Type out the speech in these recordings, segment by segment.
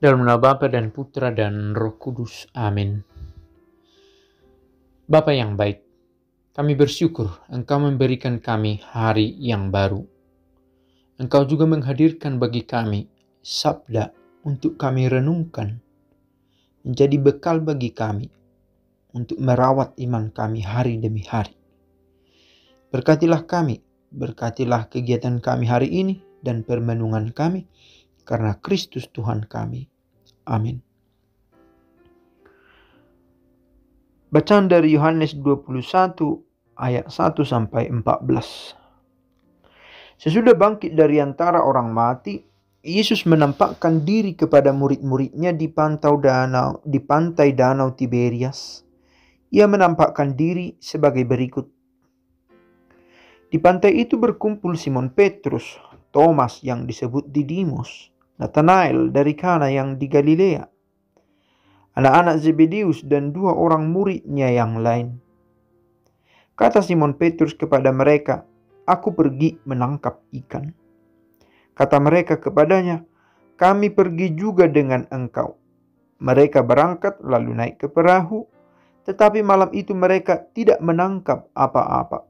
Dalam nama Bapa dan Putra dan Roh Kudus. Amin. Bapa yang baik, kami bersyukur Engkau memberikan kami hari yang baru. Engkau juga menghadirkan bagi kami sabda untuk kami renungkan, menjadi bekal bagi kami untuk merawat iman kami hari demi hari. Berkatilah kami, berkatilah kegiatan kami hari ini dan permenungan kami, karena Kristus Tuhan kami. Amin. Bacaan dari Yohanes 21 ayat 1-14. Sesudah bangkit dari antara orang mati, Yesus menampakkan diri kepada murid-muridnya di pantai danau Tiberias. Ia menampakkan diri sebagai berikut. Di pantai itu berkumpul Simon Petrus, Thomas yang disebut Didimus, Nathanael dari Kana yang di Galilea, anak-anak Zebedeus dan 2 orang muridnya yang lain. Kata Simon Petrus kepada mereka, "Aku pergi menangkap ikan." Kata mereka kepadanya, "Kami pergi juga dengan engkau." Mereka berangkat lalu naik ke perahu, tetapi malam itu mereka tidak menangkap apa-apa.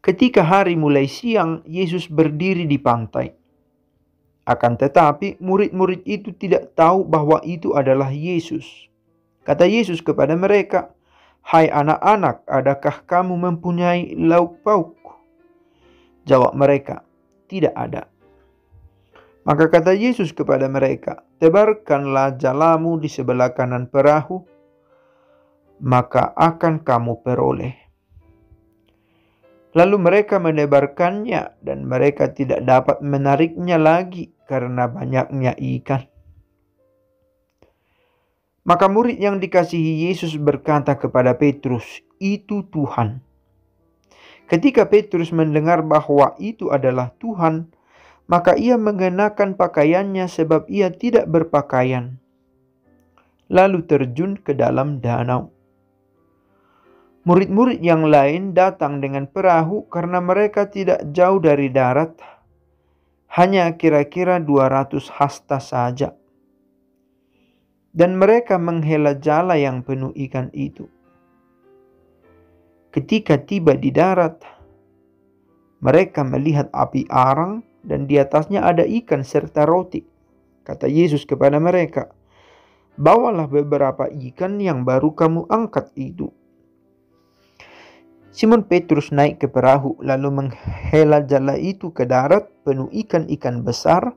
Ketika hari mulai siang, Yesus berdiri di pantai. Akan tetapi murid-murid itu tidak tahu bahwa itu adalah Yesus. Kata Yesus kepada mereka, "Hai anak-anak, adakah kamu mempunyai lauk pauk?" Jawab mereka, "Tidak ada." Maka kata Yesus kepada mereka, "Tebarkanlah jalamu di sebelah kanan perahu, maka akan kamu peroleh." Lalu mereka menebarkannya dan mereka tidak dapat menariknya lagi karena banyaknya ikan. Maka murid yang dikasihi Yesus berkata kepada Petrus, "Itu Tuhan." Ketika Petrus mendengar bahwa itu adalah Tuhan, maka ia mengenakan pakaiannya sebab ia tidak berpakaian, lalu terjun ke dalam danau. Murid-murid yang lain datang dengan perahu karena mereka tidak jauh dari darat, hanya kira-kira 200 hasta saja. Dan mereka menghela jala yang penuh ikan itu. Ketika tiba di darat, mereka melihat api arang dan di atasnya ada ikan serta roti. Kata Yesus kepada mereka, "Bawalah beberapa ikan yang baru kamu angkat itu." Simon Petrus naik ke perahu lalu menghela jala itu ke darat penuh ikan-ikan besar,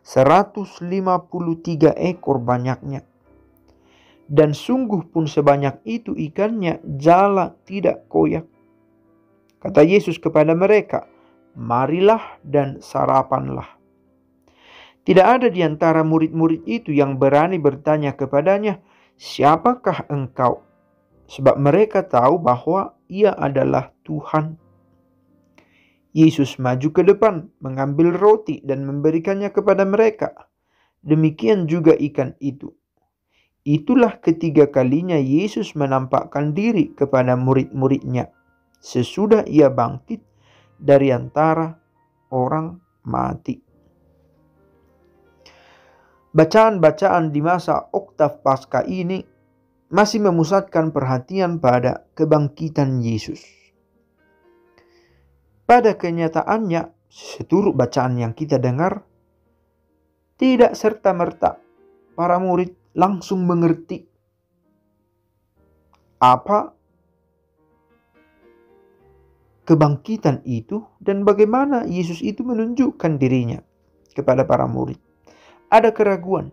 153 ekor banyaknya. Dan sungguh pun sebanyak itu ikannya, jala tidak koyak. Kata Yesus kepada mereka, "Marilah dan sarapanlah." Tidak ada di antara murid-murid itu yang berani bertanya kepadanya, "Siapakah engkau?" Sebab mereka tahu bahwa ia adalah Tuhan. Yesus maju ke depan, mengambil roti dan memberikannya kepada mereka. Demikian juga ikan itu. Itulah ketiga kalinya Yesus menampakkan diri kepada murid-muridnya sesudah ia bangkit dari antara orang mati. Bacaan-bacaan di masa Oktav Paskah ini masih memusatkan perhatian pada kebangkitan Yesus. Pada kenyataannya, seturut bacaan yang kita dengar, tidak serta-merta para murid langsung mengerti apa kebangkitan itu dan bagaimana Yesus itu menunjukkan dirinya kepada para murid. Ada keraguan.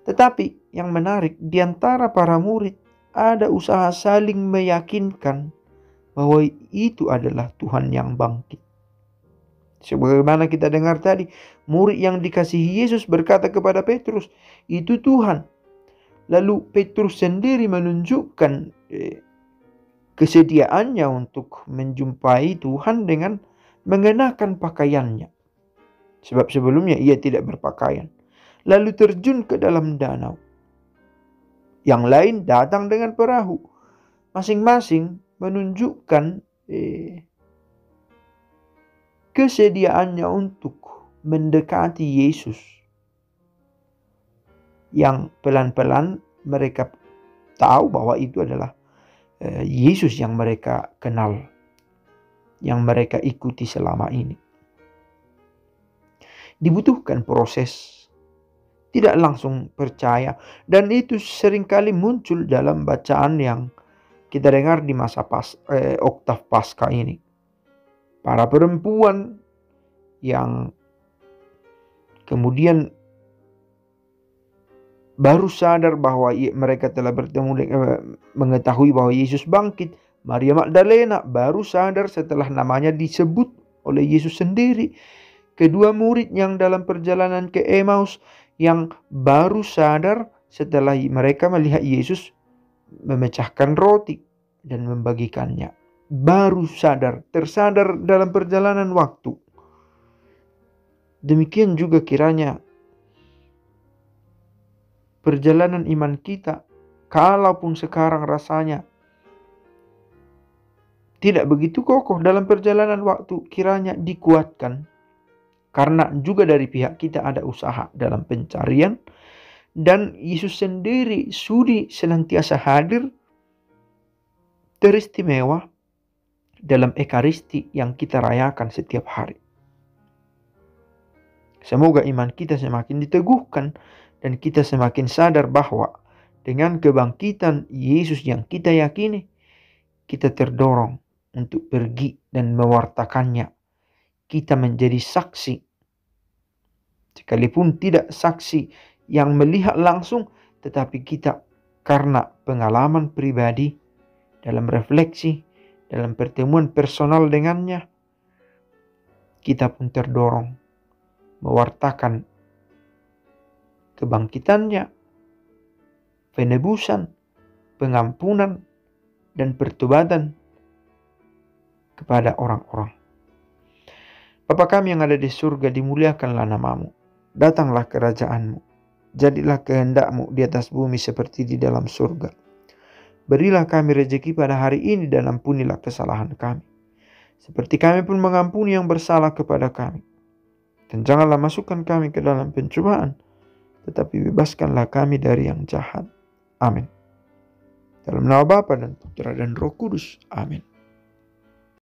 Tetapi yang menarik, di antara para murid ada usaha saling meyakinkan bahwa itu adalah Tuhan yang bangkit. Sebagaimana kita dengar tadi, murid yang dikasihi Yesus berkata kepada Petrus, "Itu Tuhan." Lalu Petrus sendiri menunjukkan kesediaannya untuk menjumpai Tuhan dengan mengenakan pakaiannya. Sebab sebelumnya ia tidak berpakaian. Lalu terjun ke dalam danau. Yang lain datang dengan perahu. Masing-masing menunjukkan kesediaannya untuk mendekati Yesus. yang pelan-pelan mereka tahu bahwa itu adalah Yesus yang mereka kenal, yang mereka ikuti selama ini. Dibutuhkan proses, tidak langsung percaya, dan itu seringkali muncul dalam bacaan yang kita dengar di masa oktav Paskah ini. Para perempuan yang kemudian baru sadar bahwa mereka telah mengetahui bahwa Yesus bangkit. Maria Magdalena baru sadar setelah namanya disebut oleh Yesus sendiri. Kedua murid yang dalam perjalanan ke Emmaus yang baru sadar setelah mereka melihat Yesus memecahkan roti dan membagikannya. Baru tersadar dalam perjalanan waktu. Demikian juga kiranya perjalanan iman kita, kalaupun sekarang rasanya tidak begitu kokoh dalam perjalanan waktu, kiranya dikuatkan. Karena juga dari pihak kita ada usaha dalam pencarian, dan Yesus sendiri sudi senantiasa hadir teristimewa dalam Ekaristi yang kita rayakan setiap hari. Semoga iman kita semakin diteguhkan dan kita semakin sadar bahwa dengan kebangkitan Yesus yang kita yakini, kita terdorong untuk pergi dan mewartakannya. Kita menjadi saksi, sekalipun tidak saksi yang melihat langsung, tetapi kita karena pengalaman pribadi, dalam refleksi, dalam pertemuan personal dengannya, kita pun terdorong mewartakan kebangkitannya, penebusan, pengampunan, dan pertobatan kepada orang-orang. Bapa kami yang ada di surga, dimuliakanlah namamu. Datanglah kerajaanmu. Jadilah kehendakmu di atas bumi seperti di dalam surga. Berilah kami rezeki pada hari ini dan ampunilah kesalahan kami, seperti kami pun mengampuni yang bersalah kepada kami. Dan janganlah masukkan kami ke dalam pencobaan, tetapi bebaskanlah kami dari yang jahat. Amin. Dalam nama Bapa dan Putra dan Roh Kudus. Amin.